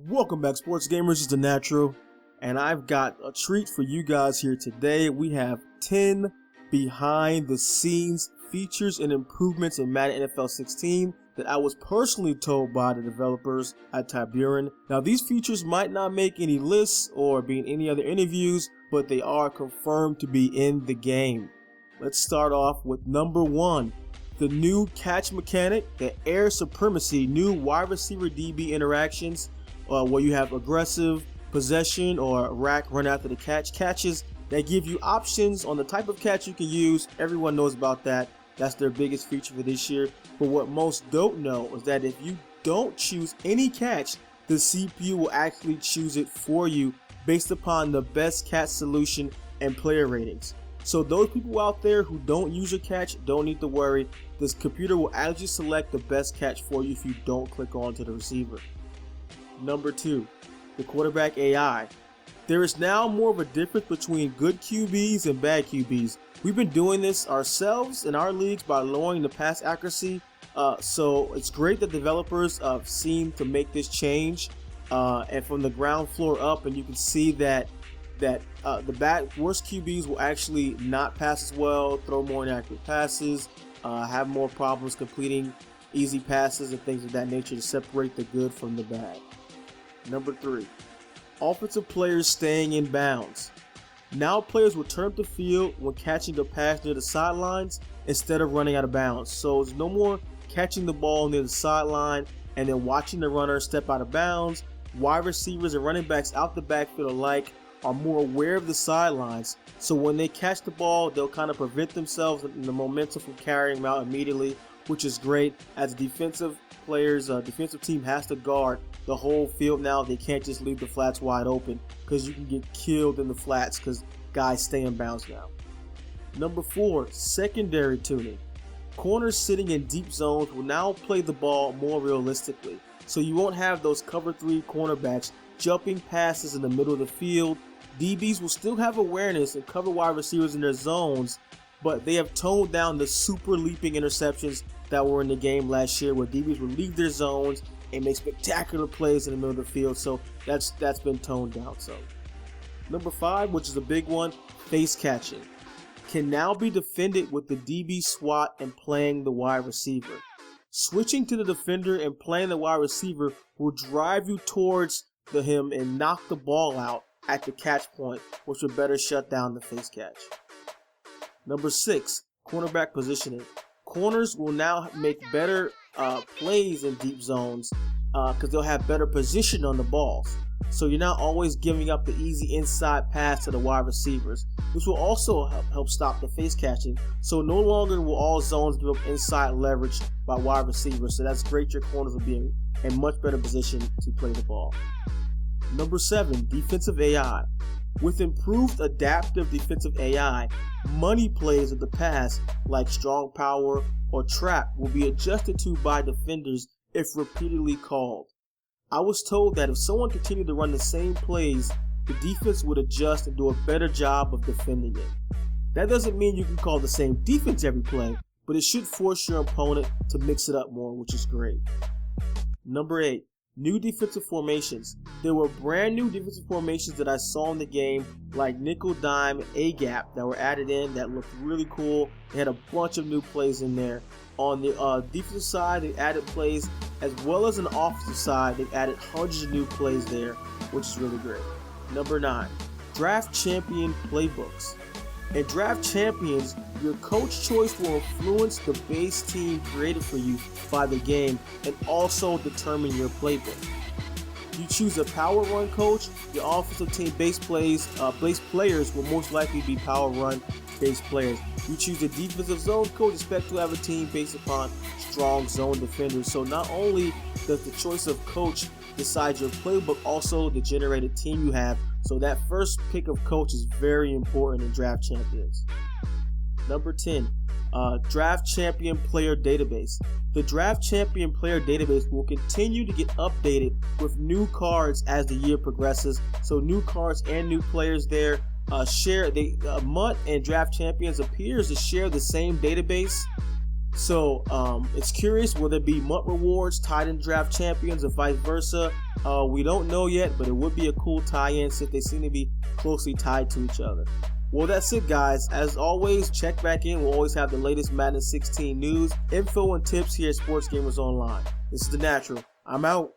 Welcome back, sports gamers. It's the Natural, and I've got a treat for you guys here today. We have 10 behind the scenes features and improvements in Madden NFL 16 that I was personally told by the developers at Tiburon. Now, these features might not make any lists or be in any other interviews, but they are confirmed to be in the game. Let's start off with number 1. The new catch mechanic, the Air Supremacy, new wide receiver DB interactions, where you have aggressive possession or rack run after the catches that give you options on the type of catch you can use. Everyone knows about that. That's their biggest feature for this year. But what most don't know is that if you don't choose any catch, the CPU will actually choose it for you based upon the best catch solution and player ratings. So those people out there who don't use your catch don't need to worry. This computer will actually select the best catch for you if you don't click onto the receiver. Number 2, the quarterback AI. There is now more of a difference between good QBs and bad QBs. We've been doing this ourselves in our leagues by lowering the pass accuracy. So it's great that developers seem to make this change. And from the ground floor up, and you can see that the worst QBs will actually not pass as well, throw more inaccurate passes, have more problems completing easy passes and things of that nature to separate the good from the bad. Number 3, offensive players staying in bounds. Now players will turn up the field when catching a pass near the sidelines instead of running out of bounds. So there's no more catching the ball near the sideline and then watching the runner step out of bounds. Wide receivers and running backs out the backfield alike are more aware of the sidelines. So when they catch the ball, they'll kind of prevent themselves and the momentum from carrying them out immediately, which is great. As defensive players, defensive team has to guard the whole field now. They can't just leave the flats wide open because you can get killed in the flats because guys stay in bounds now. Number 4, secondary tuning. Corners sitting in deep zones will now play the ball more realistically. So you won't have those cover 3 cornerbacks jumping passes in the middle of the field. DBs will still have awareness and cover wide receivers in their zones, but they have toned down the super leaping interceptions that were in the game last year where DBs would leave their zones and make spectacular plays in the middle of the field. So that's been toned down. So number 5, which is a big one, face catching, can now be defended with the DB swat and playing the wide receiver. Switching to the defender and playing the wide receiver will drive you towards him and knock the ball out at the catch point, which will better shut down the face catch. Number 6, cornerback positioning. Corners will now make better plays in deep zones because they'll have better position on the balls. So you're not always giving up the easy inside pass to the wide receivers. This will also help stop the face catching. So no longer will all zones give up inside leverage by wide receivers. So that's great. Your corners will be in much better position to play the ball. Number 7, defensive AI. With improved adaptive defensive AI, money plays of the past like strong power or trap will be adjusted to by defenders if repeatedly called. I was told that if someone continued to run the same plays, the defense would adjust and do a better job of defending it. That doesn't mean you can call the same defense every play, but it should force your opponent to mix it up more, which is great. Number 8, new defensive formations. There were brand new defensive formations that I saw in the game, like nickel, dime, A-gap, that were added in that looked really cool. They had a bunch of new plays in there. On the defensive side, they added plays, as well as on the offensive side, they've added hundreds of new plays there, which is really great. Number 9, draft champion playbooks. In Draft Champions, your coach choice will influence the base team created for you by the game and also determine your playbook. You choose a power run coach, your offensive team base players will most likely be power run based players. You choose a defensive zone coach, expect to have a team based upon strong zone defenders. So not only does the choice of coach decide your playbook, also the generated team you have. So that first pick of coach is very important in Draft Champions. Number 10, Draft Champion Player Database. The Draft Champion Player Database will continue to get updated with new cards as the year progresses. So new cards and new players there. MUT and Draft Champions appears to share the same database. So it's curious, will there be MUT rewards tied in draft champions or vice versa? We don't know yet, but it would be a cool tie-in since they seem to be closely tied to each other. Well, that's it, guys. As always, check back in. We'll always have the latest Madden 16 news, info, and tips here at Sports Gamers Online. This is The Natural. I'm out.